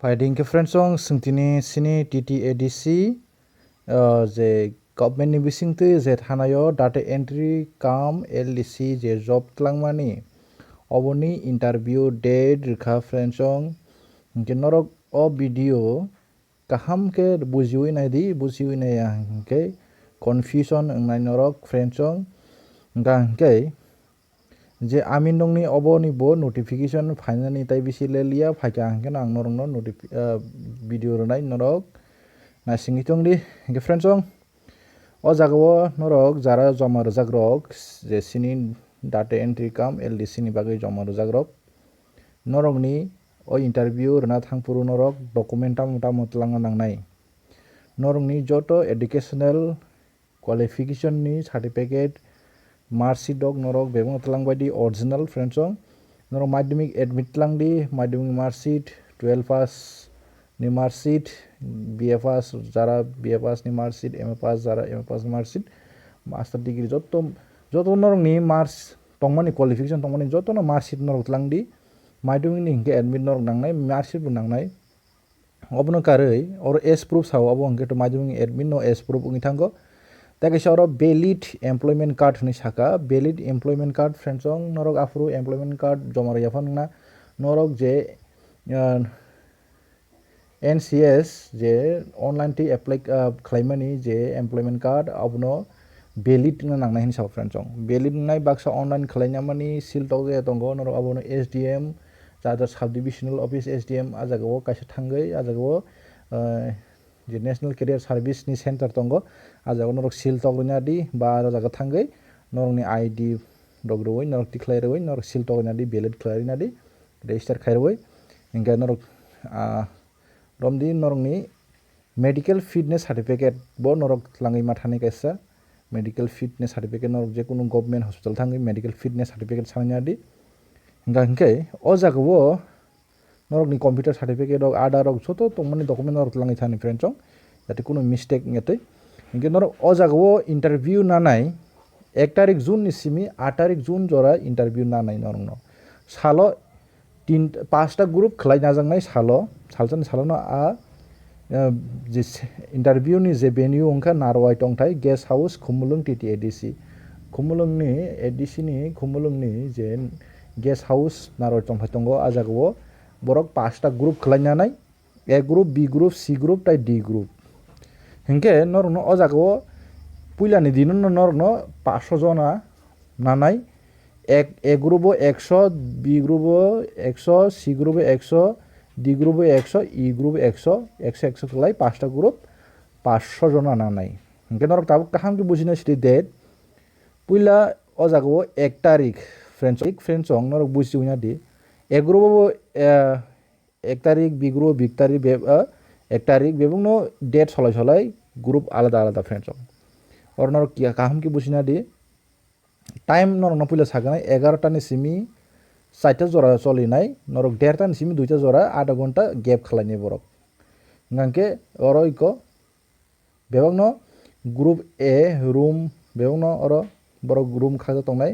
Fighting ke friends song singtini sini TTAADC je government ni bisingte je thanayo data entry kam LDC je job tlangmani oboni interview date rikha friends song ke norok o video kaham ke bujiwi naidi bujiwi na ya ke confusion ngai norok friends song ga ke যে আমি নংনি অবনি বো notification ফাইনানি তাই BC লেলিয়া ফাইকা হাঙ্কে না নরং নো video রনাই নরক না সিঙ্গি টংদি গে friends ও জাগাও নরক যারা জমা রজাক রক যে সিনি ডাটা এন্ট্রি কাম এলডিসি নি বাগৈ জমা রজাক রক নরংনি ও ইন্টারভিউ রনা থাংপুরু নরক ডকুমেন্টা মোটা মতলাঙ্গা নাংনাই নরংনি যত educational qualification ni certificate marksheet dog norok bebong tlang baidi original friends song norok madhyamik admit lang di madhyamik marksheet 12 pass ni marksheet BA pass jara BA pass ni marksheet MA pass jara MA pass ni marksheet master degree joto norok ni marks tongmani qualification tongmani joto no marksheet norok tlang di madhyamik ni hingke admit norok nangnai marksheet bu nangnai obono karoi or s proof sao obo hingke to madhyamik admit no s proof ungi thango তাকে সর valid employment card হনি শাখা valid employment card friends নরক আফরু employment card জমা রাফান না নরক যে NCS যে online T apply খাইমানি যে এমপ্লয়মেন্ট কার্ড আবনো ভ্যালিড নাংনাই হিন সাব ফ্রেন্ডস ভ্যালিড নাই বাক্সা অনলাইন খাইনামানি সিল টক দঙ্গ নরক আবনো SDM যাদের সাব ডিভিশনাল অফিস SDM আজাগাও কাইসা থাঙ্গৈ আজাগাও যে national career service ni centre দঙ্গ আজাগো নরক সিল তগনা দি বা জায়গা থাঙ্গৈ নরকনি আইডি ডগ্রওই নরক টিক্লাইরওই নরক সিল তগনা দি ভ্যালিড ক্লারিনা দি রেজিস্টার খাইরওই ইনকা নরক রমদি নরকনি মেডিকেল ফিটনেস সার্টিফিকেট বো নরক লাঙ্গি মাথানি কাইসা মেডিকেল ফিটনেস সার্টিফিকেট নরক যে কোনো গভর্নমেন্ট হসপিটাল থাঙ্গৈ মেডিকেল ফিটনেস সার্টিফিকেট সাংনা দি ইনকা হিংকে ও জায়গাও নরক নি কম্পিউটার সার্টিফিকেট ও আধার ও ছোট তংমানি ডকুমেন্ট নরক লাঙ্গি থানি ফ্রেন্ডস যাতে কোনো মিস্টেক নেতে ইনকে নরক ও জায়গাও ইন্টারভিউ নানাই 1 তারিখ জুন ni simi 8 তারিখ জুন জরা ইন্টারভিউ নানাই নরং ন সালো 5টা গ্রুপ খলাই নাজাংনাই সালচান সালনো যে ইন্টারভিউ ni যে ভেনিউ অংখা নারওয়াই টংথাই guest house Khumulwng TTAADC Khumulwng ni ADC ni Khumulwng ni যে গেস্ট হাউস নারওয়াই টংথাই টঙ্গ আজাগো borok 5টা গ্রুপ খলাইনানাই A group B group C group তাই D গ্রুপ হিংকে নরনো ও জাগো পুইলানি দিন নরনো 500 জনা নানাই A গ্রুপও 100 B গ্রুপও 100 C গ্রুপও 100 D গ্রুপও 100 E গ্রুপও 100 100 খলাই 5টা গ্রুপ 500 জনা নানাই হিংকে নরক তাবো কাহাম কি বুঝিনা সিটি ডেট পুইলা ও জাগো 1 তারিখ ফ্রেন্ডস নরক বুঝি উইনা দি A গ্রুপ 1 তারিখ B গ্রুপ 2 তারিখ 1 তারিখ বেবংনো ডেট সলাই গ্রুপ আলাদা আলাদা ফ্রেন্ডস और नरक কি কাহাম কি বুঝিনা দি টাইম নরক নপুইলা সাগানাই 11টা ni simi 4টা জরা চলিনাই নরক 1.5টা ni simi 2টা জরা আধা ঘন্টা গ্যাপ খালাইনি বরক গাঙ্কে অর ইক বেবংনো গ্রুপ A রুম বেবংনো অর বরক রুম খাজা তংনাই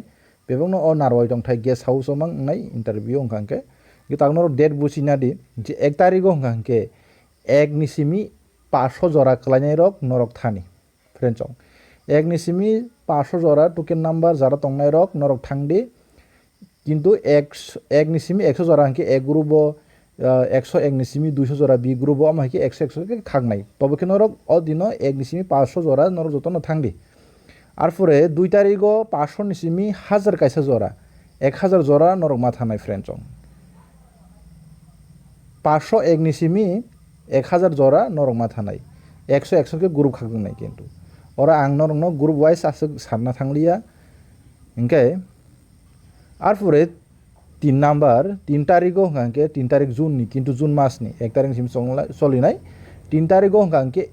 বেবংনো অ নারওয়াই টংথাই গেস্ট হাউস মাং নাই ইন্টারভিউ অংখাঙ্কে গিতাগনো ডেট বুঝিনা দি যে 1 তারিখ অংখাঙ্কে 1 ni simi 500 জরা খলাইনাই রক নরক থানি ফ্রেন্ডস 1 ni simi 500 জরা টোকেন নাম্বার যারা তংনাই রক নরক থাংদি কিন্তু 1 ni simi 100 জরা হাঙ্কে A গ্রুপ 101 ni simi 200 জরা B গ্রুপ আমাকে 100 কে খাগনাই তবে কি নরক অ দিন 1 ni simi 500 জরা নরক যতন থাংদি আর পরে 2 তারিখ 500 ni simi 1000 কাইসা জরা 1000 জরা নরক মাথা নাই ফ্রেন্ডস 501 ni simi 1000 জরা নরক মাথা নাই 100 কে গ্রুপ খাগদং নাই কিন্তু ওরা আং নরক ন গ্রুপ ওয়াইজ আছে সারনা থাংলিয়া ইনকে আর পরে 3 নাম্বার 3 তারিখ হংকে 3 তারিখ জুন নি কিন্তু জুন মাস নি 1 তারিখ সিমি চলি নাই 3 তারিখ হংকে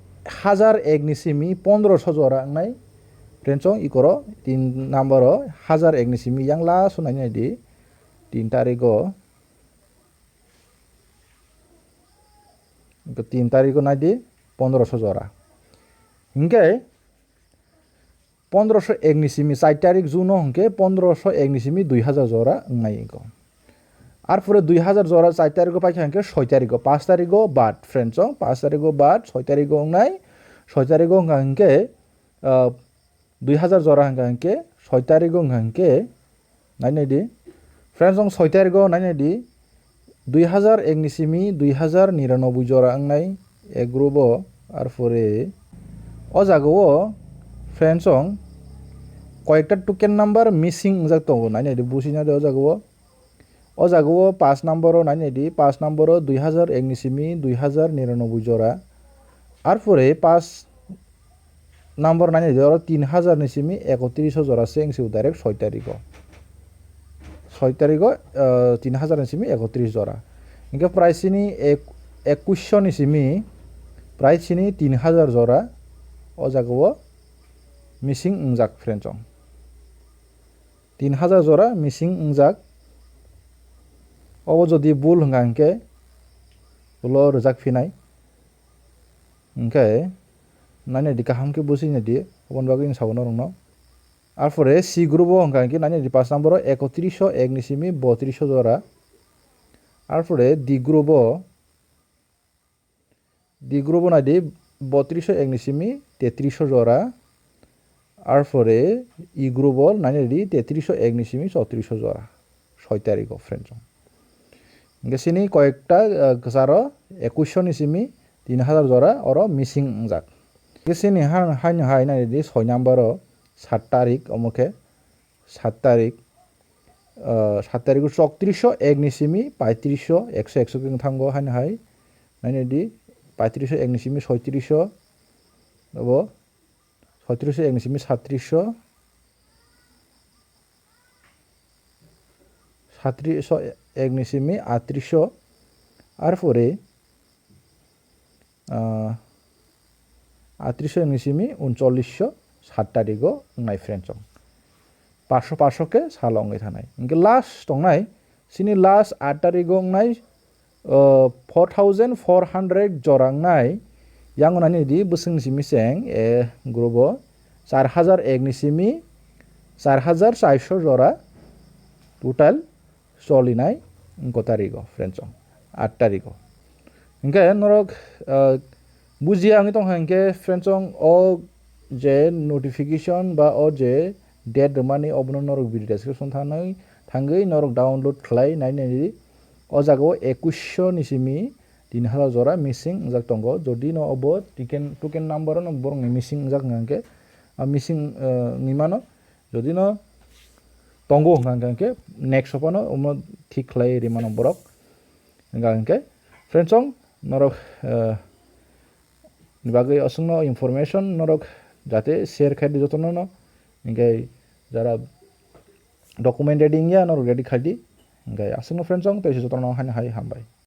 1001 ni simi 1500 জরা নাই ফ্রেন্ডস ই করো 3 number 1001 ni simi yang la sunai নাই দি 3 তারিখ 3 তারিখ নাই দি 1500 জরা ইনকে 1501 ni simi 4 তারিখ জুন হংকে 1501 ni simi 2000 জরা নাই ইকো আরপরে 2000 জরা 4 তারিখ পাইছে হাঙ্কে 6 তারিখ 5 তারিখ বাদ ফ্রেন্ডস 5 তারিখ বাদ 6 তারিখ নাই 6 তারিখ হাঙ্কে 2000 জরা হাঙ্কে 6 তারিখ হাঙ্কে নাই নাই দি ফ্রেন্ডস 6 তারিখ নাই নাই দি 2001 নিসিমি 2099 জরা নাই এক গ্রুপ আরপরে ও জাগো ফ্রেন্ডস কয়েকটা টোকেন নাম্বার মিসিং যাক তো নাই নাই দি বুঝিনা দে ও জাগো 5 নম্বর নাই নাই দি 5 নম্বর 2001 নিসিমি 2099 জরা আরপরে 5 নম্বর নাই নাই দি 3000 নিসিমি 3100 জরা সেংসি ডাইরেক্ট 6 তারিখ 6 তারিখ 3000 নিসিমি 31 জরা ইনকে প্রাইসিনি 2100 নিসিমি প্রাইসিনি 3000 জরা ও জাগো মিসিং যাক ফ্রেন্ডস 3000 জরা মিসিং যাক অব যদি বুল হাঙ্কে বুলো রজাক ফিনাই ওকে নানি দি কাহামকে বুঝি নেদি অবন বাগি সাবন রং আরপরে সি গ্রুপ হাঙ্কে নানি দি 5 নম্বর 3101 নিসিমি 3200 জরা আরপরে ডি গ্রুপ না দি 3201 নিসিমি 3300 জরা আরপরে ই গ্রুপ নানি দি 3301 নিসিমি 3400 জরা 6 তারিখ ফ্রেন্ডস গেছিনি কয়েকটা গসারো 2100 নিসিমি 3000 জরা আর মিসিং যাক গেছিনি হাই নাই দি 6 নম্বর 7 তারিখ অমুকে 7 তারিখ 3401 নিসিমি 3500 100 কিং থাঙ্গো হাই নাই দি 3501 নিসিমি 3600 হবো 3601 নিসিমি 3700 3701 নিসিমি 3800 আরপরে 3800 নিসিমি 3900 7 তারিখ নাই ফ্রেন্ডস 500 কে সালঙ্গে থানাই ইনকে লাস্ট টংনাই সিনি লাস্ট 8 তারিখ নাই 4400 জরাং নাই यांगनानि di busing simiseng grupo 4001 নিসিমি 4400 জরা টোটাল চলিনাই ইনকো তারিখ ফ্রেন্ডস 8 তারিখ ইনকে নরক বুঝিয়া আমি তো হাঙ্কে ফ্রেন্ডস ও যে নোটিফিকেশন বা ও যে ডেট মানি অবন নরক ভিডিও ডেসক্রিপশন থাঙ্গৈ নরক ডাউনলোড খালাই নাই নাই ও জাগো 2100 নিসিমি 3000 জরা মিসিং যাক তঙ্গ যদি ন অব টোকেন নাম্বার ন বরং মিসিং যাক হাঙ্কে মিসিং নিমানো যদি ন তঙ্গ হাঙ্কে নেক্সট হপানো ঠিক খালাই রিমানো বরক হাঙ্কে ফ্রেন্ডস নরক বাকি অসংন ইনফরমেশন নরক যাতে শেয়ার খাই যতন ন ইনকে যারা ডকুমেন্ট রেডি ইয়া নরক রেডি খাই দি ইনকে আসংন ফ্রেন্ডস তো যতন হাই হামবাই